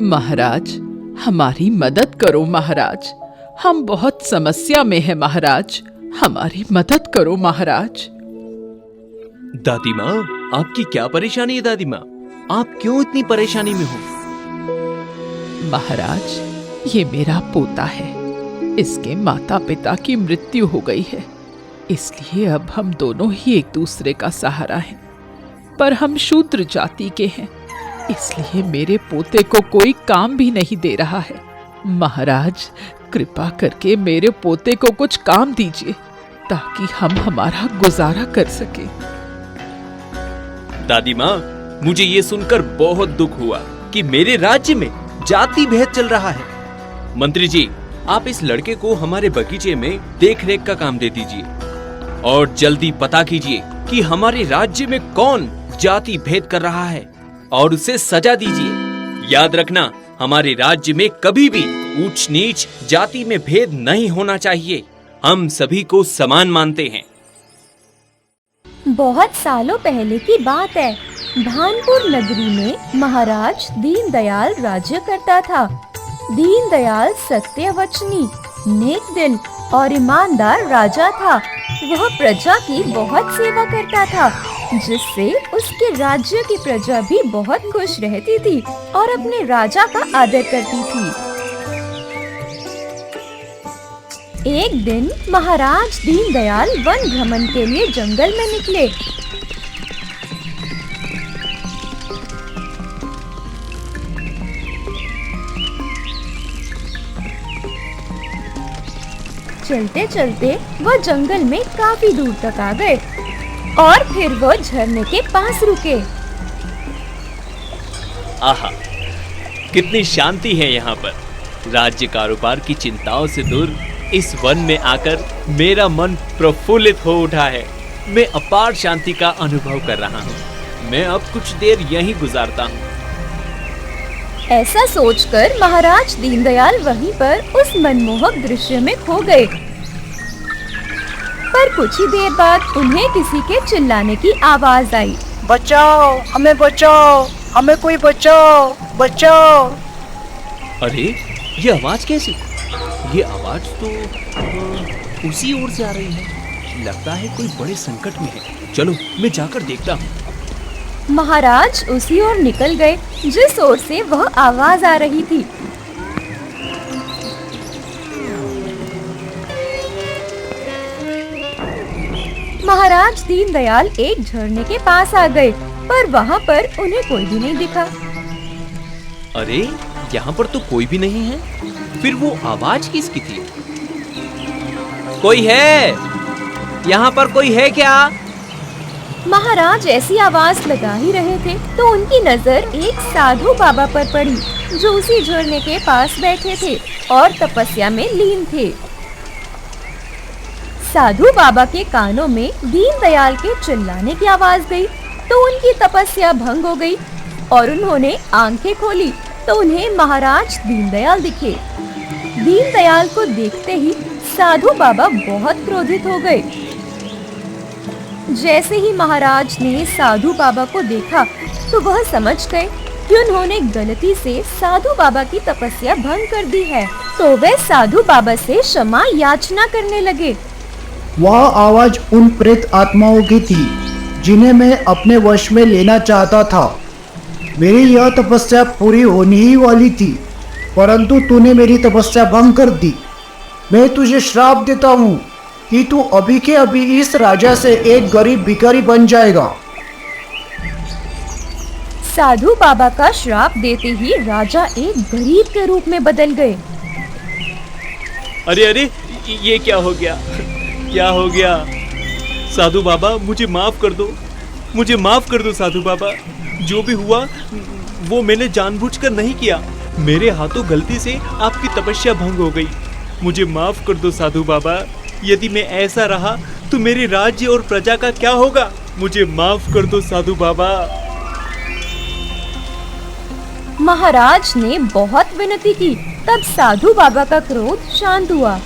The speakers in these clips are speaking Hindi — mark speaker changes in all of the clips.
Speaker 1: महाराज, हमारी मदद करो महाराज, हम बहुत समस्या में हैं महाराज, हमारी मदद करो महाराज।
Speaker 2: दादी माँ, आपकी क्या परेशानी है दादी माँ? आप क्यों इतनी परेशानी में हो?
Speaker 1: महाराज, ये मेरा पोता है, इसके माता पिता की मृत्यु हो गई है, इसलिए अब हम दोनों ही एक दूसरे का सहारा हैं। पर हम शूद्र जाति के हैं, इसलिए मेरे पोते को कोई काम भी नहीं दे रहा है। महाराज, कृपा करके मेरे पोते को कुछ काम दीजिए ताकि हम हमारा गुजारा कर सके।
Speaker 2: दादी माँ, मुझे ये सुनकर बहुत दुख हुआ कि मेरे राज्य में जाति भेद चल रहा है। मंत्री जी, आप इस लड़के को हमारे बगीचे में देखरेख का काम दे दीजिए और जल्दी पता कीजिए कि हमारे राज्य में कौन जाति भेद कर रहा है और उसे सजा दीजिए। याद रखना, हमारे राज्य में कभी भी ऊंच नीच जाति में भेद नहीं होना चाहिए। हम सभी को समान मानते हैं।
Speaker 3: बहुत सालों पहले की बात है। भानपुर नगरी में महाराज दीनदयाल राज्य करता था। दीनदयाल सत्यवचनी, नेक दिल और ईमानदार राजा था। वह प्रजा की बहुत सेवा करता था, जिससे उसके राज्य की प्रजा भी बहुत खुश रहती थी और अपने राजा का आदर करती थी। एक दिन महाराज दीनदयाल वन भ्रमण के लिए जंगल में निकले। चलते चलते वह जंगल में काफी दूर तक आ गए और फिर वह झरने के पास रुके।
Speaker 2: आहा, कितनी शांति है यहाँ पर। राज्य कारोबार की चिंताओं से दूर इस वन में आकर मेरा मन प्रफुल्लित हो उठा है। मैं अपार शांति का अनुभव कर रहा हूँ। मैं अब कुछ देर यहीं गुजारता हूँ।
Speaker 3: ऐसा सोचकर महाराज दीनदयाल वहीं पर उस मनमोहक दृश्य में खो गए। पर कुछ ही देर बाद उन्हें किसी के चिल्लाने की आवाज आई।
Speaker 4: बचाओ, हमें बचाओ, हमें कोई बचाओ, बचाओ।
Speaker 2: अरे, ये आवाज कैसी? ये आवाज तो उसी ओर से आ रही है। लगता है कोई बड़े संकट में है। चलो, मैं जाकर देखता हूँ।
Speaker 3: महाराज उसी ओर निकल गए जिस ओर से वह आवाज आ रही थी। महाराज दीनदयाल एक झरने के पास आ गए, पर वहाँ पर उन्हें कोई भी नहीं दिखा।
Speaker 2: अरे, यहाँ पर तो कोई भी नहीं है। फिर वो आवाज किसकी थी? कोई है? यहाँ पर कोई है क्या?
Speaker 3: महाराज ऐसी आवाज लगा ही रहे थे तो उनकी नजर एक साधु बाबा पर पड़ी, जो उसी झरने के पास बैठे थे और तपस्या में लीन थे। साधु बाबा के कानों में दीनदयाल के चिल्लाने की आवाज गई तो उनकी तपस्या भंग हो गई और उन्होंने आंखें खोली तो उन्हें महाराज दीनदयाल दिखे। दीनदयाल को देखते ही साधु बाबा बहुत क्रोधित हो गए। जैसे ही महाराज ने साधु बाबा को देखा तो वह समझ गए कि उन्होंने गलती से साधु बाबा की तपस्या भंग कर दी है, तो वे साधु बाबा से क्षमा याचना करने लगे।
Speaker 4: वह आवाज उन प्रेत आत्माओं की थी जिन्हें मैं अपने वश में लेना चाहता था। मेरी यह तपस्या पूरी होने ही वाली थी, परंतु तूने मेरी तपस्या भंग कर दी। मैं तुझे श्राप देता हूँ कि तू अभी के अभी इस राजा से एक गरीब भिखारी बन जाएगा।
Speaker 3: साधु बाबा का श्राप देते ही राजा एक गरीब के रूप में बदल गए।
Speaker 2: अरे अरे, ये क्या हो गया? क्या हो गया? साधु बाबा, मुझे माफ कर दो, मुझे माफ कर दो साधु बाबा। जो भी हुआ वो मैंने जानबूझकर नहीं किया। मेरे हाथों गलती से आपकी तपस्या भंग हो गई। मुझे माफ कर दो साधु बाबा। यदि मैं ऐसा रहा तो मेरे राज्य और प्रजा का क्या होगा? मुझे माफ कर दो साधु बाबा।
Speaker 3: महाराज ने बहुत विनती की, तब साधु बाबा का क्रोध शांत हुआ।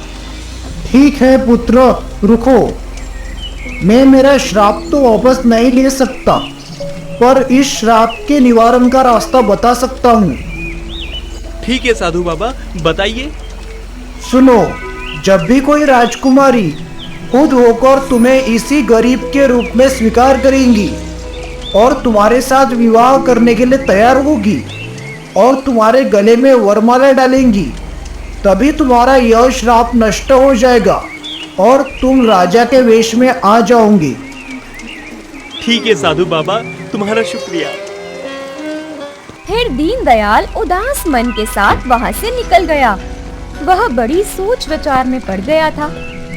Speaker 4: ठीक है पुत्र, रुको। मैं मेरा श्राप तो वापस नहीं ले सकता, पर इस श्राप के निवारण का रास्ता बता सकता हूँ।
Speaker 2: ठीक है साधु बाबा, बताइए।
Speaker 4: सुनो, जब भी कोई राजकुमारी खुद होकर तुम्हें इसी गरीब के रूप में स्वीकार करेंगी और तुम्हारे साथ विवाह करने के लिए तैयार होगी और तुम्हारे गले में वरमाला डालेंगी, तभी तुम्हारा यह श्राप नष्ट हो जाएगा और तुम राजा के वेश में आ जाओगे।
Speaker 2: ठीक है साधु बाबा, तुम्हारा शुक्रिया।
Speaker 3: फिर दीनदयाल उदास मन के साथ वहाँ से निकल गया। वह बड़ी सोच विचार में पड़ गया था।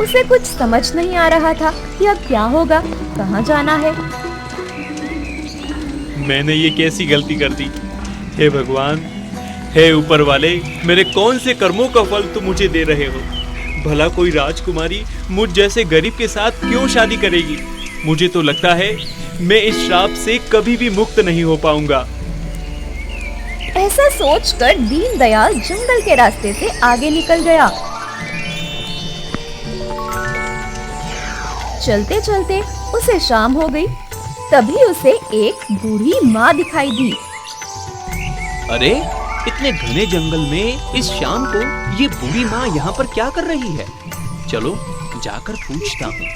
Speaker 3: उसे कुछ समझ नहीं आ रहा था कि अब क्या होगा, कहाँ जाना है।
Speaker 2: मैंने ये कैसी गलती कर दी? हे भगवान, हे ऊपर वाले, मेरे कौन से कर्मों का फल तुम मुझे दे रहे हो? भला कोई राजकुमारी मुझ जैसे गरीब के साथ क्यों शादी करेगी? मुझे तो लगता है मैं इस श्राप से कभी भी मुक्त नहीं हो पाऊंगा।
Speaker 3: ऐसा सोचकर दीनदयाल जंगल के रास्ते से आगे निकल गया। चलते चलते उसे शाम हो गई। तभी उसे एक बूढ़ी माँ दिखाई दी।
Speaker 2: अरे, इतने घने जंगल में इस शाम को ये बूढ़ी माँ यहाँ पर क्या कर रही है? चलो जाकर पूछता हूँ।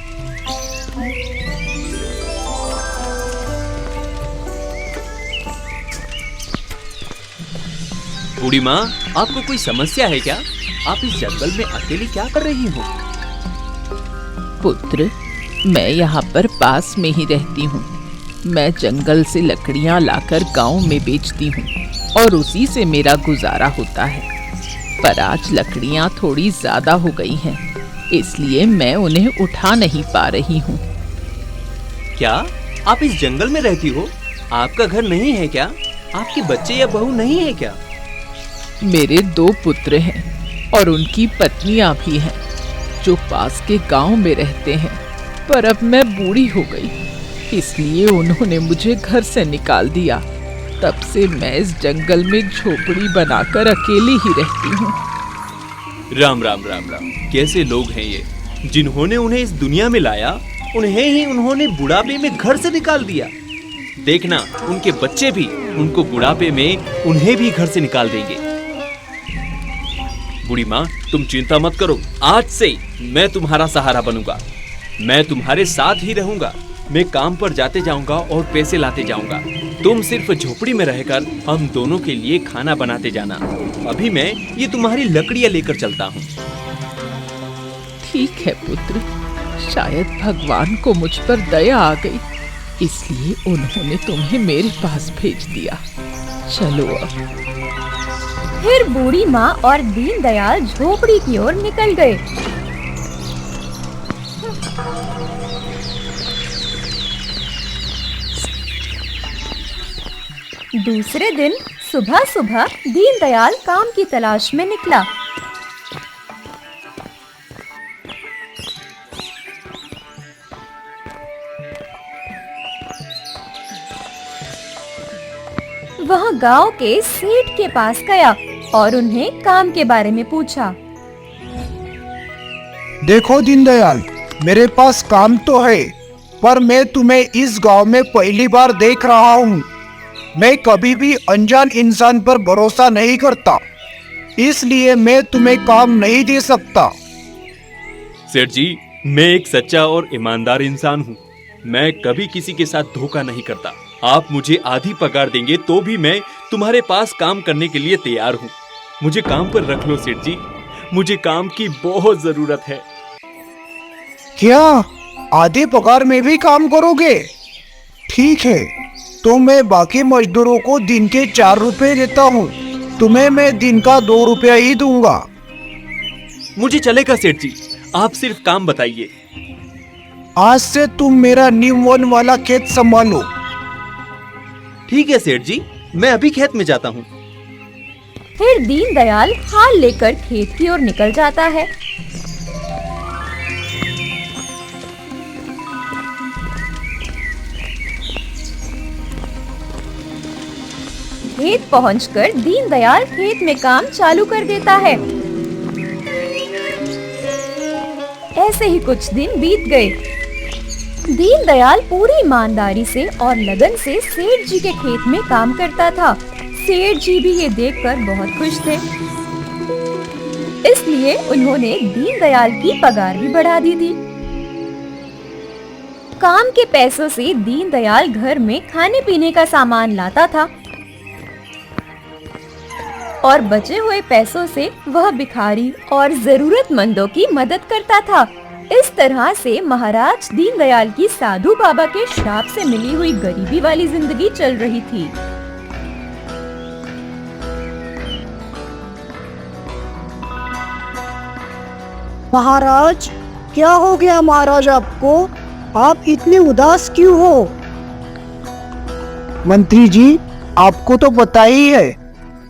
Speaker 2: बूढ़ी माँ, आपको कोई समस्या है क्या? आप इस जंगल में अकेली क्या कर रही हो?
Speaker 1: पुत्र, मैं यहाँ पर पास में ही रहती हूँ। मैं जंगल से लकड़ियाँ लाकर गांव में बेचती हूँ और उसी से मेरा गुजारा होता है। पर आज लकड़ियाँ थोड़ी ज्यादा हो गई हैं, इसलिए मैं उन्हें उठा नहीं पा रही हूँ।
Speaker 2: क्या आप इस जंगल में रहती हो? आपका घर नहीं है क्या? आपके बच्चे या बहू नहीं है क्या?
Speaker 1: मेरे 2 पुत्र हैं और उनकी पत्नियां भी हैं, जो पास के गांव में रहते हैं। पर अब मैं बूढ़ी हो गई, इसलिए उन्होंने मुझे घर से निकाल दिया। तब से मैं इस जंगल में झोपड़ी बनाकर अकेली ही रहती हूँ।
Speaker 2: राम राम राम राम। कैसे लोग हैं ये, जिन्होंने उन्हें इस दुनिया में लाया, उन्हें ही उन्होंने बुढ़ापे में घर से निकाल दिया। देखना, उनके बच्चे भी उनको बुढ़ापे में उन्हें भी घर से निकाल देंगे। बूढ़ी माँ, तुम चिंता मत करो। आज से मैं तुम्हारा सहारा बनूंगा। मैं तुम्हारे साथ ही रहूंगा। मैं काम पर जाते जाऊंगा और पैसे लाते जाऊंगा। तुम सिर्फ झोपड़ी में रहकर हम दोनों के लिए खाना बनाते जाना। अभी मैं ये तुम्हारी लकड़ियां लेकर चलता हूँ।
Speaker 1: ठीक है पुत्र, शायद भगवान को मुझ पर दया आ गई, इसलिए उन्होंने तुम्हें मेरे पास भेज दिया। चलो अब।
Speaker 3: फिर बूढ़ी माँ और दीनदयाल झोपड़ी की ओर निकल गए। दूसरे दिन सुबह सुबह दीनदयाल काम की तलाश में निकला। वह गांव के सेठ के पास गया और उन्हें काम के बारे में पूछा।
Speaker 4: देखो दीनदयाल, मेरे पास काम तो है, पर मैं तुम्हें इस गांव में पहली बार देख रहा हूँ। मैं कभी भी अनजान इंसान पर भरोसा नहीं करता, इसलिए मैं तुम्हें काम नहीं दे सकता।
Speaker 2: सेठ जी, मैं एक सच्चा और ईमानदार इंसान हूँ। मैं कभी किसी के साथ धोखा नहीं करता। आप मुझे आधी पगार देंगे तो भी मैं तुम्हारे पास काम करने के लिए तैयार हूँ। मुझे काम पर रख लो सेठ जी, मुझे काम की बहुत जरूरत है।
Speaker 4: क्या आधे पगार में भी काम करोगे? ठीक है, तो मैं बाकी मजदूरों को दिन के 4 रुपए देता हूँ। तुम्हें मैं दिन का 2 रुपया ही दूंगा।
Speaker 2: मुझे चलेगा सेठ जी, आप सिर्फ काम बताइए।
Speaker 4: आज से तुम मेरा नीम वन वाला खेत संभालो।
Speaker 2: ठीक है सेठ जी, मैं अभी खेत में जाता हूँ।
Speaker 3: फिर दीनदयाल हाल लेकर खेत की ओर निकल जाता है। खेत पहुंचकर दीनदयाल खेत में काम चालू कर देता है। ऐसे ही कुछ दिन बीत गए। दीनदयाल पूरी ईमानदारी से और लगन से सेठ जी के खेत में काम करता था। सेठ जी भी ये देखकर बहुत खुश थे, इसलिए उन्होंने दीनदयाल की पगार भी बढ़ा दी थी। काम के पैसों से दीनदयाल घर में खाने पीने का सामान लाता था और बचे हुए पैसों से वह भिखारी और जरूरतमंदों की मदद करता था। इस तरह से महाराज दीनदयाल की साधु बाबा के श्राप से मिली हुई गरीबी वाली जिंदगी चल रही थी।
Speaker 4: महाराज, क्या हो गया महाराज आपको? आप इतने उदास क्यों हो? मंत्री जी, आपको तो पता ही है,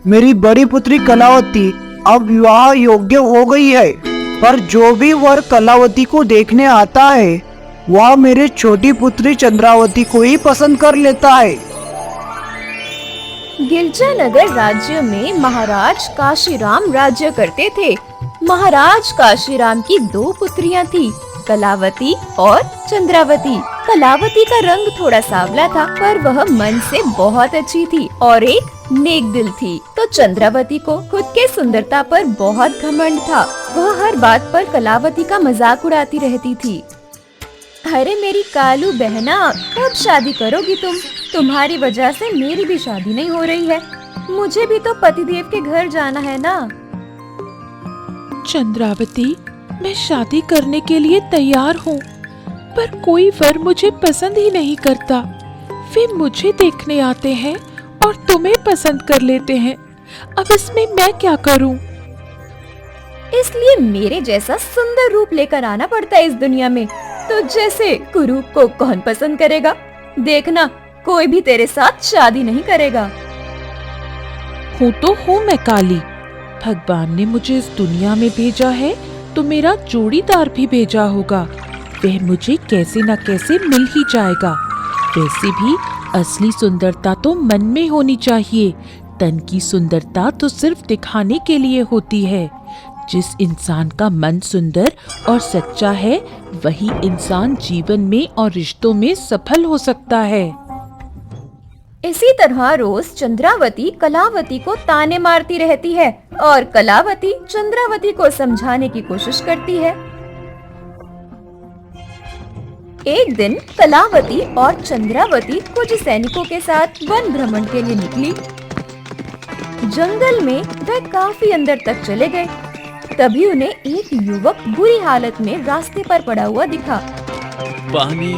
Speaker 4: मेरी बड़ी पुत्री कलावती अब विवाह योग्य हो गई है। पर जो भी वर कलावती को देखने आता है वह मेरे छोटी पुत्री चंद्रावती को ही पसंद कर लेता है।
Speaker 3: गिरजानगर राज्य में महाराज काशीराम राज्य करते थे। महाराज काशीराम की 2 पुत्रियां थी, कलावती और चंद्रावती। कलावती का रंग थोड़ा सांवला था, पर वह मन से बहुत अच्छी थी और एक नेक दिल थी। तो चंद्रावती को खुद के सुंदरता पर बहुत घमंड था। वह हर बात पर कलावती का मजाक उड़ाती रहती थी। अरे मेरी कालू बहना, कब शादी करोगी तुम? तुम्हारी वजह से मेरी भी शादी नहीं हो रही है। मुझे भी तो पतिदेव के घर जाना है ना।
Speaker 1: चंद्रावती, मैं शादी करने के लिए तैयार हूँ, पर कोई वर मुझे पसंद ही नहीं करता। वे मुझे देखने आते हैं और तुम्हें पसंद कर लेते हैं। अब इसमें मैं क्या करूँ?
Speaker 3: इसलिए मेरे जैसा सुंदर रूप लेकर आना पड़ता है इस दुनिया में। तो जैसे कुरूप को कौन पसंद करेगा? देखना, कोई भी तेरे साथ शादी नहीं करेगा।
Speaker 1: हूँ तो हूँ मैं काली। भगवान ने मुझे इस दुनिया में भेजा है तो मेरा जोड़ीदार भी भेजा होगा। वह मुझे कैसे न कैसे मिल ही जाएगा। वैसे भी असली सुंदरता तो मन में होनी चाहिए। तन की सुंदरता तो सिर्फ दिखाने के लिए होती है। जिस इंसान का मन सुंदर और सच्चा है, वही इंसान जीवन में और रिश्तों में सफल हो सकता है।
Speaker 3: इसी तरह रोज चंद्रावती कलावती को ताने मारती रहती है और कलावती चंद्रावती को समझाने की कोशिश करती है। एक दिन कलावती और चंद्रावती कुछ सैनिकों के साथ वन भ्रमण के लिए निकली। जंगल में वह काफी अंदर तक चले गए। तभी उन्हें एक युवक बुरी हालत में रास्ते पर पड़ा हुआ दिखा।
Speaker 2: पानी,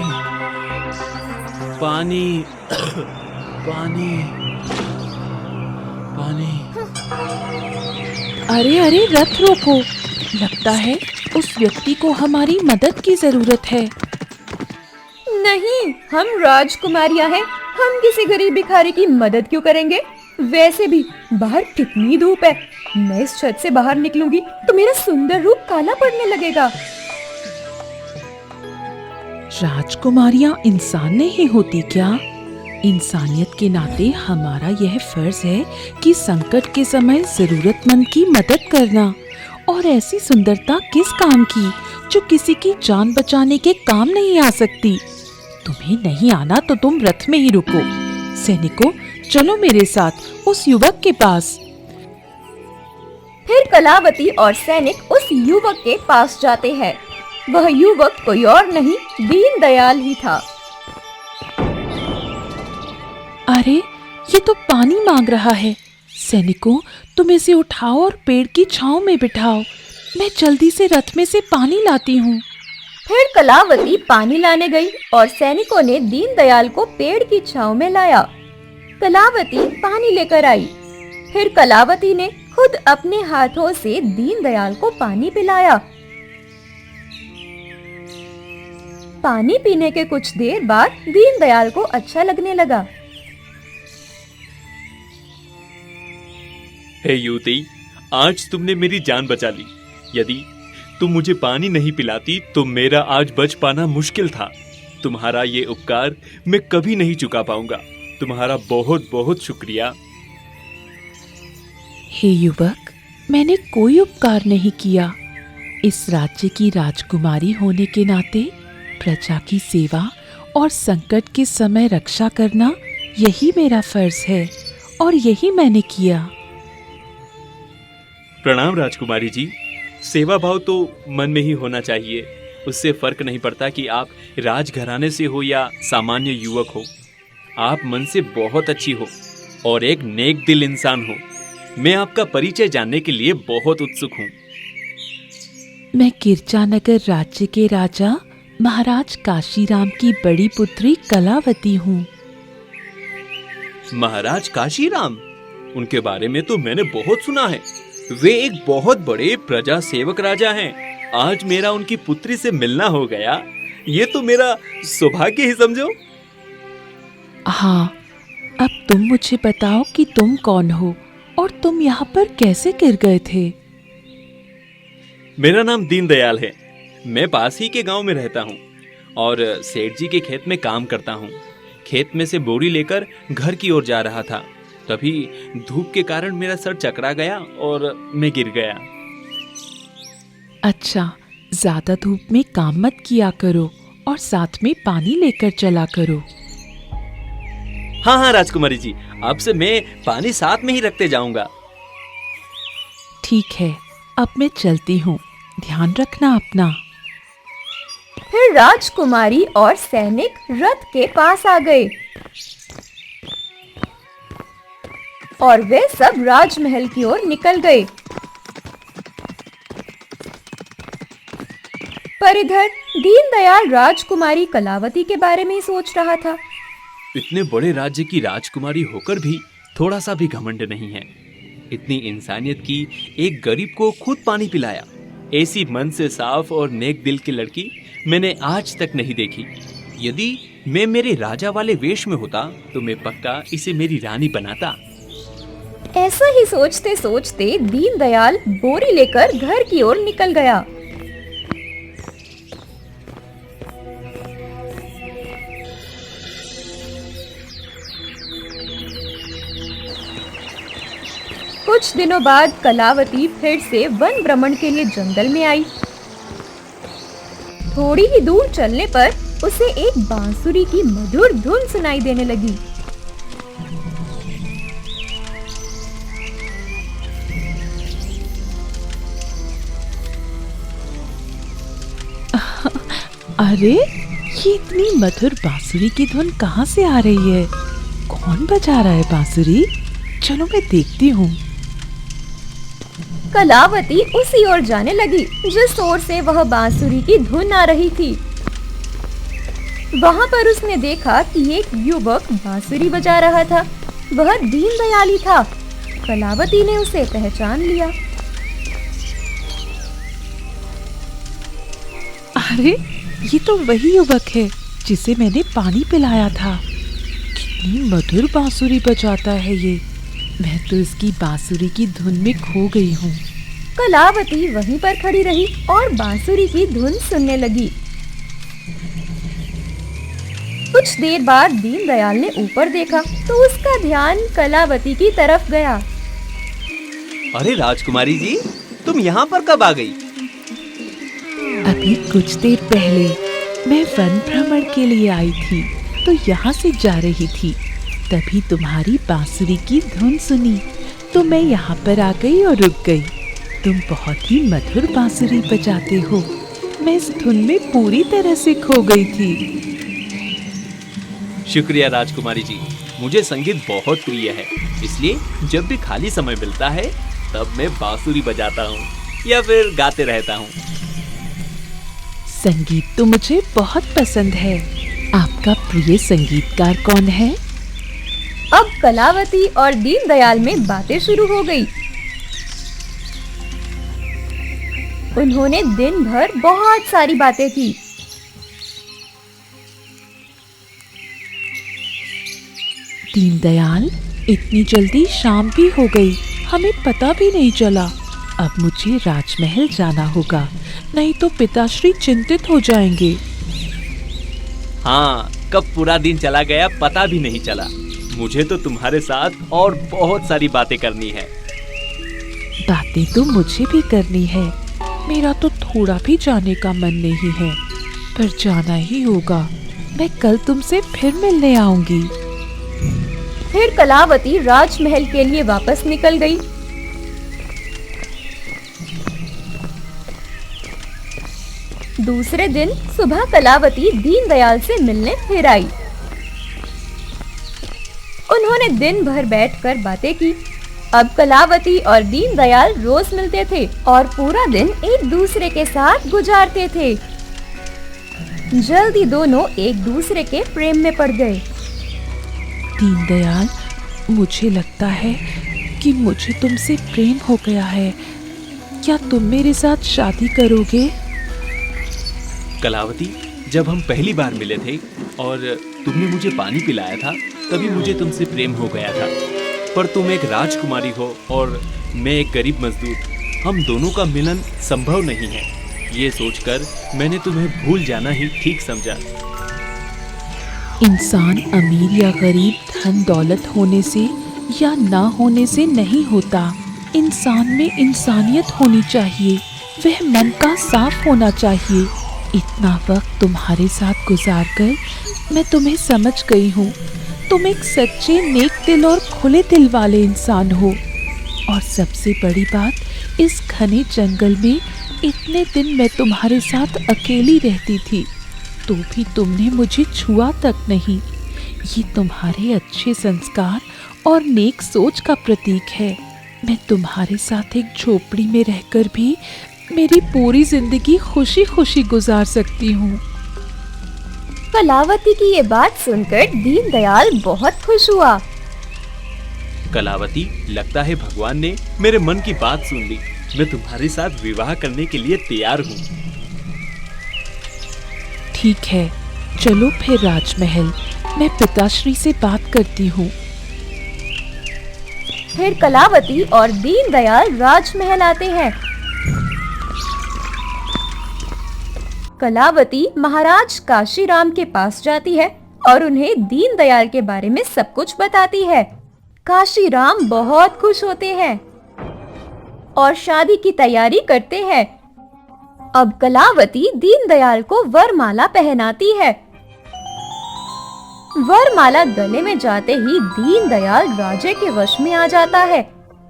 Speaker 2: पानी, पानी, पानी।
Speaker 1: अरे अरे, रथ रोको। लगता है उस व्यक्ति को हमारी मदद की जरूरत है।
Speaker 3: नहीं, हम राजकुमारियां हैं। हम किसी गरीब भिखारी की मदद क्यों करेंगे? वैसे भी बाहर कितनी धूप है। मैं इस छत से बाहर निकलूंगी तो मेरा सुंदर रूप काला पड़ने लगेगा।
Speaker 1: राजकुमारियां इंसान नहीं होती क्या? इंसानियत के नाते हमारा यह फर्ज है कि संकट के समय जरूरतमंद की मदद करना। और ऐसी सुंदरता किस काम की जो किसी की जान बचाने के काम नहीं आ सकती। तुम्हें नहीं आना तो तुम रथ में ही रुको। सैनिकों, चलो मेरे साथ उस युवक के पास।
Speaker 3: फिर कलावती और सैनिक उस युवक के पास जाते हैं। वह युवक कोई और नहीं, दीनदयाल ही था।
Speaker 1: अरे, ये तो पानी मांग रहा है। सैनिकों, तुम इसे उठाओ और पेड़ की छांव में बिठाओ। मैं जल्दी से रथ में से पानी लाती हूँ।
Speaker 3: फिर कलावती पानी लाने गई और सैनिकों ने दीनदयाल को पेड़ की छांव में लाया। कलावती पानी लेकर आई। फिर कलावती ने खुद अपने हाथों से दीनदयाल को पानी पिलाया। पानी पीने के कुछ देर बाद दीनदयाल को अच्छा लगने लगा।
Speaker 2: हे युवती, आज तुमने मेरी जान बचा ली। यदि तुम मुझे पानी नहीं पिलाती तो मेरा आज बच पाना मुश्किल था। तुम्हारा ये उपकार मैं कभी नहीं चुका पाऊंगा। तुम्हारा बहुत बहुत शुक्रिया।
Speaker 1: हे युवक, मैंने कोई उपकार नहीं किया। इस राज्य की राजकुमारी होने के नाते प्रजा की सेवा और संकट के समय रक्षा करना यही मेरा फर्ज है और यही मैंने किया।
Speaker 2: प्रणाम राजकुमारी जी। सेवा भाव तो मन में ही होना चाहिए। उससे फर्क नहीं पड़ता कि आप राजघराने से हो या सामान्य युवक हो। आप मन से बहुत अच्छी हो और एक नेक दिल इंसान हो। मैं आपका परिचय जानने के लिए बहुत उत्सुक हूँ।
Speaker 1: मैं गिरजानगर राज्य के राजा महाराज काशीराम की बड़ी पुत्री कलावती हूँ।
Speaker 2: महाराज काशीराम, उनके बारे में तो मैंने बहुत सुना है। वे एक बहुत बड़े प्रजा सेवक राजा हैं। आज मेरा उनकी पुत्री से मिलना हो गया। ये तो मेरा सौभाग्य ही समझो।
Speaker 1: हाँ, अब तुम मुझे बताओ कि तुम कौन हो और तुम यहाँ पर कैसे गिर गए थे?
Speaker 2: मेरा नाम दीनदयाल है। मैं पास ही के गांव में रहता हूँ और सेठ जी के खेत में काम करता हूँ। खेत में से बोरी लेकर घर की ओर जा रहा था, तभी धूप के कारण मेरा सर चकरा गया और मैं गिर गया।
Speaker 1: अच्छा, ज्यादा धूप में काम मत किया करो और साथ में पानी लेकर चला करो।
Speaker 2: हाँ हाँ राजकुमारी जी, अब से मैं पानी साथ में ही रखते जाऊंगा।
Speaker 1: ठीक है, अब मैं चलती हूँ। ध्यान रखना अपना।
Speaker 3: फिर राजकुमारी और सैनिक रथ के पास आ गए और वे सब राजमहल की ओर निकल गए। पर इधर दीनदयाल राजकुमारी कलावती के बारे में ही सोच रहा था।
Speaker 2: इतने बड़े राज्य की राजकुमारी होकर भी थोड़ा सा भी घमंड नहीं है। इतनी इंसानियत की एक गरीब को खुद पानी पिलाया। ऐसी मन से साफ और नेक दिल की लड़की मैंने आज तक नहीं देखी। यदि मैं मेरे राजा वाले वेश में होता तो मैं पक्का इसे मेरी रानी बनाता।
Speaker 3: ऐसा ही सोचते सोचते दीनदयाल बोरी लेकर घर की ओर निकल गया। कुछ दिनों बाद कलावती फिर से वन भ्रमण के लिए जंगल में आई। थोड़ी ही दूर चलने पर उसे एक बांसुरी की मधुर धुन सुनाई देने लगी।
Speaker 1: अरे, ये इतनी मधुर बांसुरी की धुन कहाँ से आ रही है? कौन बजा रहा है बांसुरी? चलो मैं देखती हूँ।
Speaker 3: कलावती उसी ओर जाने लगी जिस ओर से वह बांसुरी की धुन आ रही थी। वहां पर उसने देखा कि एक युवक बांसुरी बजा रहा था। वह दीनदयाल ही था। कलावती ने उसे पहचान लिया।
Speaker 1: अरे, ये तो वही युवक है जिसे मैंने पानी पिलाया था। कितनी मधुर बांसुरी बजाता है ये। मैं तो इसकी बांसुरी की धुन में खो गई हूँ।
Speaker 3: कलावती वहीं पर खड़ी रही और बांसुरी की धुन सुनने लगी। कुछ देर बाद दीनदयाल ने ऊपर देखा तो उसका ध्यान कलावती की तरफ गया।
Speaker 2: अरे राजकुमारी जी, तुम यहाँ पर कब आ गई?
Speaker 1: अभी कुछ देर पहले मैं वन भ्रमण के लिए आई थी, तो यहाँ से जा रही थी। तभी तुम्हारी बांसुरी की धुन सुनी तो मैं यहाँ पर आ गई और रुक गई। तुम बहुत ही मधुर बांसुरी बजाते हो। मैं इस धुन में पूरी तरह से खो गई थी।
Speaker 2: शुक्रिया राजकुमारी जी, मुझे संगीत बहुत प्रिय है, इसलिए जब भी खाली समय मिलता है तब मैं बांसुरी बजाता हूँ या फिर गाते रहता हूँ।
Speaker 1: संगीत तो मुझे बहुत पसंद है। आपका प्रिय संगीतकार कौन है?
Speaker 3: अब कलावती और दीनदयाल में बातें शुरू हो गई। उन्होंने दिन भर बहुत सारी बातें की।
Speaker 1: दीनदयाल, इतनी जल्दी शाम भी हो गई, हमें पता भी नहीं चला। अब मुझे राजमहल जाना होगा, नहीं तो पिताश्री चिंतित हो जाएंगे।
Speaker 2: हाँ, कब पूरा दिन चला गया पता भी नहीं चला। मुझे तो तुम्हारे साथ और बहुत सारी बातें करनी है।
Speaker 1: बातें तो मुझे भी करनी है। मेरा तो थोड़ा भी जाने का मन नहीं है। पर जाना ही होगा। मैं कल तुमसे फिर मिलने आऊंगी।
Speaker 3: फिर कलावती राजमहल के लिए वापस निकल गई। दूसरे दिन सुबह कलावती दीनदयाल से मिलने फिर आई। उन्होंने दिन भर बैठकर बातें की। अब कलावती और दीनदयाल रोज मिलते थे और पूरा दिन एक दूसरे के साथ गुजारते थे। जल्दी दोनों एक दूसरे के प्रेम में पड़ गए।
Speaker 1: दीनदयाल, मुझे लगता है कि मुझे तुमसे प्रेम हो गया है। क्या तुम मेरे साथ शादी करोगे?
Speaker 2: कलावती, जब हम पहली बार मिले थे और तुमने मुझे पानी पिलाया था, तभी मुझे तुमसे प्रेम हो गया था। पर तुम एक राजकुमारी हो और मैं एक गरीब मजदूर, हम दोनों का मिलन संभव नहीं है। ये सोचकर मैंने तुम्हें भूल जाना ही ठीक समझा।
Speaker 1: इंसान अमीर या गरीब, धन दौलत होने से या ना होने से नहीं होता। इंसान में इंसानियत होनी चाहिए, वह मन का साफ होना चाहिए। इतना वक्त तुम्हारे साथ गुजारकर मैं तुम्हें समझ गई हूँ। तुम एक सच्चे, नेक दिल और खुले दिल वाले इंसान हो। और सबसे बड़ी बात, इस घने जंगल में इतने दिन मैं तुम्हारे साथ अकेली रहती थी, तो भी तुमने मुझे छुआ तक नहीं। ये तुम्हारे अच्छे संस्कार और नेक सोच का प्रतीक है। मैं तुम्हारे साथ एक झोपड़ी में रहकर भी मेरी पूरी जिंदगी खुशी खुशी गुजार सकती हूँ।
Speaker 3: कलावती की ये बात सुनकर दीनदयाल बहुत खुश हुआ।
Speaker 2: कलावती, लगता है भगवान ने मेरे मन की बात सुन ली। मैं तुम्हारे साथ विवाह करने के लिए तैयार हूँ।
Speaker 1: ठीक है, चलो फिर राजमहल। मैं पिताश्री से बात करती हूँ।
Speaker 3: फिर कलावती और दीनदयाल राजमहल आते हैं। कलावती महाराज काशीराम के पास जाती है और उन्हें दीनदयाल के बारे में सब कुछ बताती है। काशीराम बहुत खुश होते हैं और शादी की तैयारी करते हैं। अब कलावती दीनदयाल को वरमाला पहनाती है। वरमाला गले में जाते ही दीनदयाल राजे के वश में आ जाता है।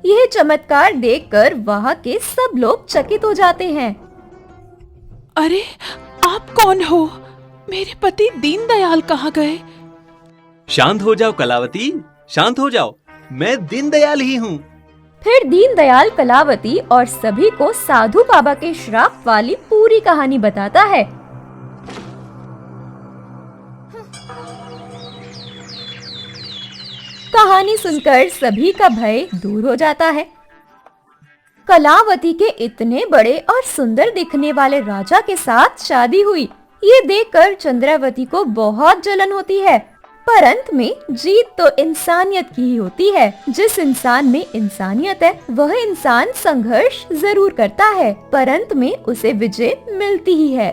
Speaker 3: यह चमत्कार देखकर वहाँ के सब लोग चकित हो जाते हैं।
Speaker 1: अरे, आप कौन हो? मेरे पति दीनदयाल कहाँ गए?
Speaker 2: शांत हो जाओ कलावती, शांत हो जाओ। मैं दीनदयाल ही हूँ।
Speaker 3: फिर दीनदयाल कलावती और सभी को साधु बाबा के श्राप वाली पूरी कहानी बताता है। कहानी सुनकर सभी का भय दूर हो जाता है। कलावती के इतने बड़े और सुंदर दिखने वाले राजा के साथ शादी हुई। ये देखकर चंद्रावती को बहुत जलन होती है, पर अंत में जीत तो इंसानियत की ही होती है। जिस इंसान में इंसानियत है, वह इंसान संघर्ष जरूर करता है, पर अंत में उसे विजय मिलती ही है।